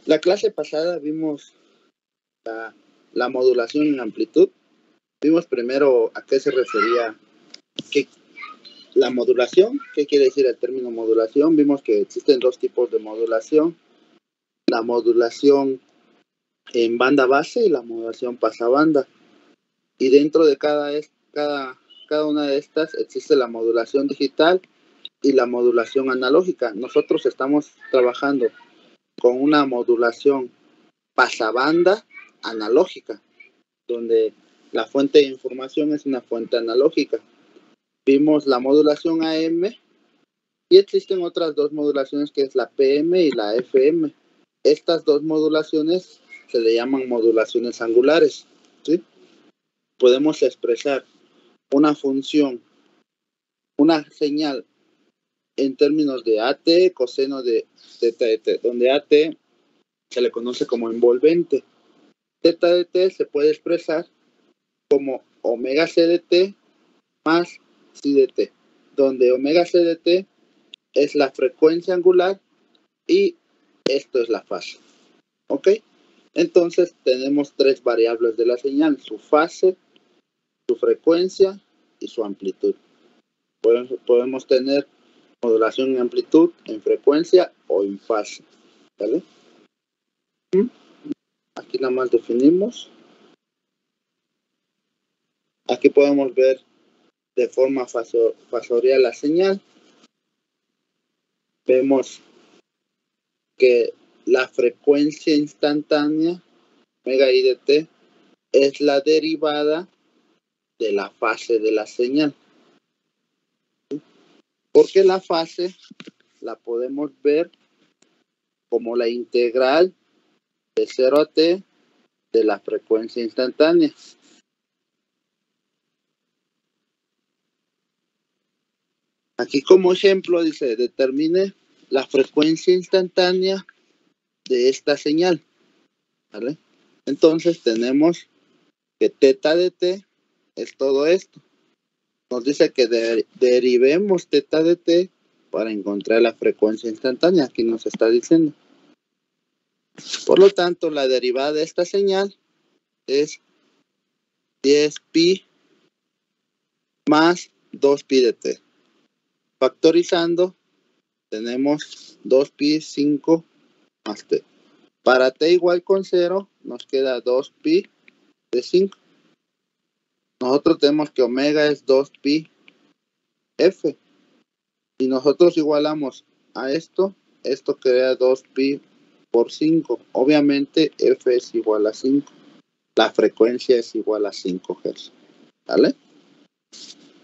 La clase pasada vimos la modulación en amplitud. Vimos primero a qué se refería la modulación, qué quiere decir el término modulación. Vimos que existen dos tipos de modulación: la modulación en banda base y la modulación pasabanda. Y dentro de cada una de estas existe la modulación digital y la modulación analógica. Nosotros estamos trabajando con una modulación pasabanda analógica, donde la fuente de información es una fuente analógica. Vimos la modulación AM y existen otras dos modulaciones, que es la PM y la FM. Estas dos modulaciones se le llaman modulaciones angulares, ¿sí? Podemos expresar una función, una señal en términos de AT, coseno de θ de t, donde AT se le conoce como envolvente. Θ de t se puede expresar como omega c de t más psi de t, donde omega c de t es la frecuencia angular y esto es la fase. ¿Ok? Entonces tenemos tres variables de la señal: su fase, su frecuencia y su amplitud. Podemos tener modulación en amplitud, en frecuencia o en fase. ¿Vale? Aquí nada más definimos. Aquí podemos ver de forma fasorial la señal. Vemos que la frecuencia instantánea, omega i de t, es la derivada de la fase de la señal. Porque la fase la podemos ver como la integral de 0 a t de la frecuencia instantánea. Aquí como ejemplo dice: determine la frecuencia instantánea de esta señal. ¿Vale? Entonces tenemos que θ de t es todo esto. Nos dice que derivemos θ de t para encontrar la frecuencia instantánea. Aquí nos está diciendo. Por lo tanto, la derivada de esta señal es 10pi más 2pi de t. Factorizando, tenemos 2pi 5 más t. Para t igual con 0, nos queda 2pi de 5. Nosotros tenemos que omega es 2pi f. Y nosotros igualamos a esto crea 2pi por 5. Obviamente f es igual a 5. La frecuencia es igual a 5 Hz. ¿Vale?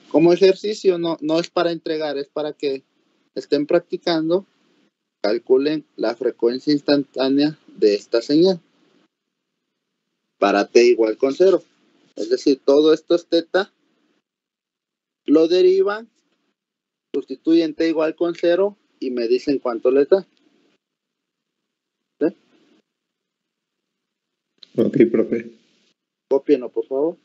Como ejercicio, no es para entregar, es para que estén practicando. Calculen la frecuencia instantánea de esta señal para t igual con 0. Es decir, todo esto es θ, lo derivan, sustituyen t igual con 0 y me dicen cuánto les da. ¿Sí? Ok, profe. Cópienlo, por favor.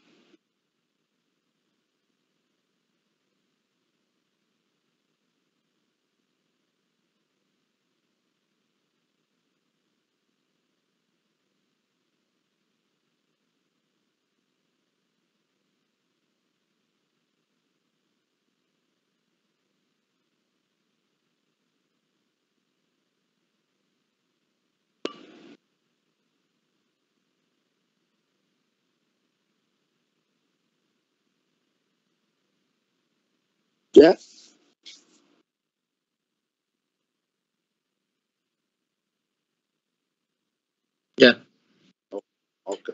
¿Ya? Ya. Ok.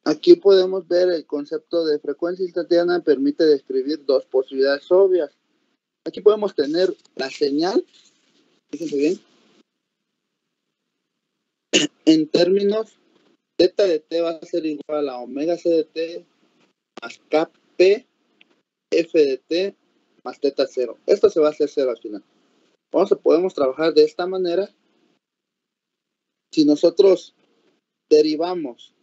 Aquí podemos ver el concepto de frecuencia instantánea. Permite describir dos posibilidades obvias. Aquí podemos tener la señal, fíjense bien, en términos θ de t va a ser igual a omega c de t más kp f de t más θ0. Esto se va a hacer 0 al final. Podemos trabajar de esta manera. Si nosotros derivamos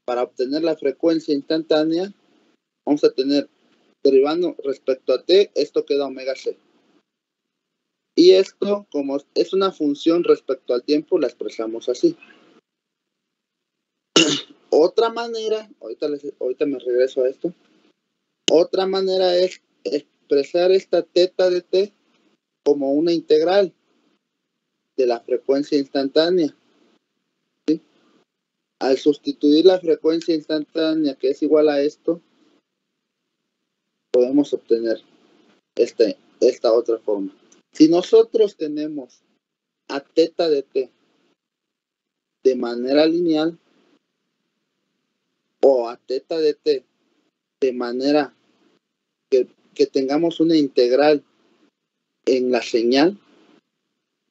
para obtener la frecuencia instantánea, vamos a tener, derivando respecto a t, esto queda omega c. Y esto, como es una función respecto al tiempo, la expresamos así. Otra manera, ahorita me regreso a esto. Otra manera es expresar esta teta de t como una integral de la frecuencia instantánea. ¿Sí? Al sustituir la frecuencia instantánea, que es igual a esto, podemos obtener esta otra forma. Si nosotros tenemos a teta de t de manera lineal o a teta de t de manera que tengamos una integral en la señal,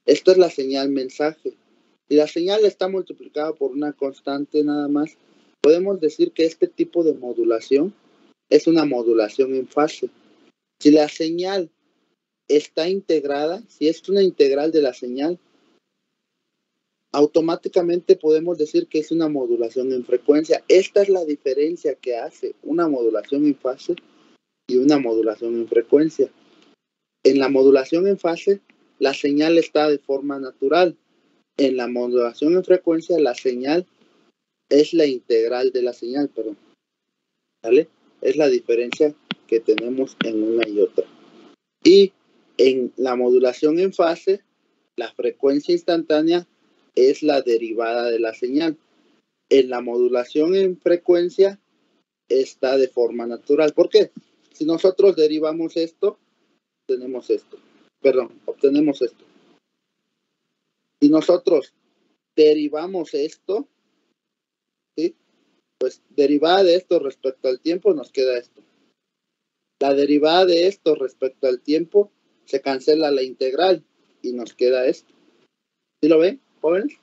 esta es la señal mensaje. Si la señal está multiplicada por una constante nada más, podemos decir que este tipo de modulación es una modulación en fase. Si la señal está integrada, si es una integral de la señal, automáticamente podemos decir que es una modulación en frecuencia. Esta es la diferencia que hace una modulación en fase y una modulación en frecuencia. En la modulación en fase, la señal está de forma natural. En la modulación en frecuencia, la señal es la integral de la señal, perdón. ¿Vale? Es la diferencia que tenemos en una y otra. Y en la modulación en fase, la frecuencia instantánea es la derivada de la señal. En la modulación en frecuencia está de forma natural. ¿Por qué? Si nosotros derivamos esto, obtenemos esto. Si nosotros derivamos esto, ¿sí? Pues derivada de esto respecto al tiempo nos queda esto. La derivada de esto respecto al tiempo se cancela la integral y nos queda esto. ¿Sí lo ven, jóvenes?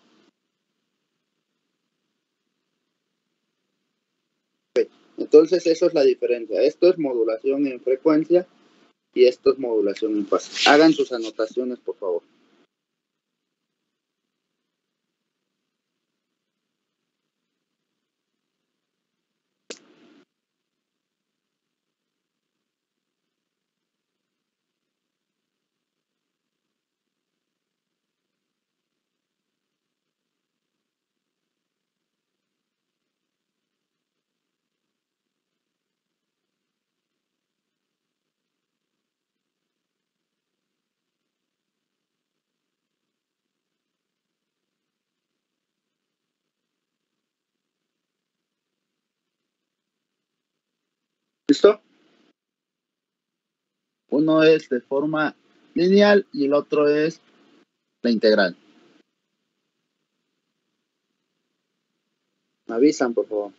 Okay. Entonces eso es la diferencia. Esto es modulación en frecuencia y esto es modulación en fase. Hagan sus anotaciones, por favor. ¿Listo? Uno es de forma lineal y el otro es la integral. Me avisan, por favor.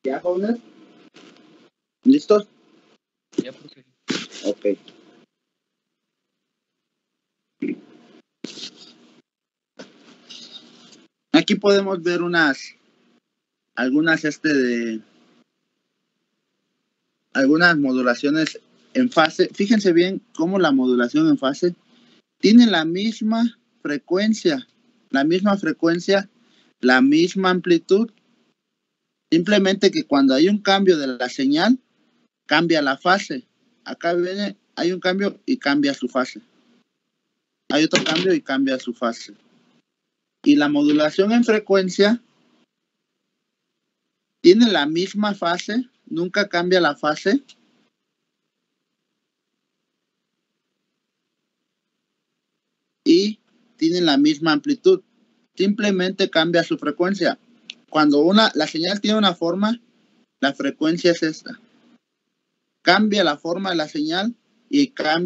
¿Ya, jóvenes? ¿Listos? Ya, profe. Ok. Aquí podemos ver algunas modulaciones en fase. Fíjense bien cómo la modulación en fase tiene la misma frecuencia, la misma amplitud. Simplemente que cuando hay un cambio de la señal, cambia la fase. Acá viene, hay un cambio y cambia su fase. Hay otro cambio y cambia su fase. Y la modulación en frecuencia tiene la misma fase, nunca cambia la fase. Y tiene la misma amplitud. Simplemente cambia su frecuencia. Cuando la señal tiene una forma, la frecuencia es esta. Cambia la forma de la señal y cambia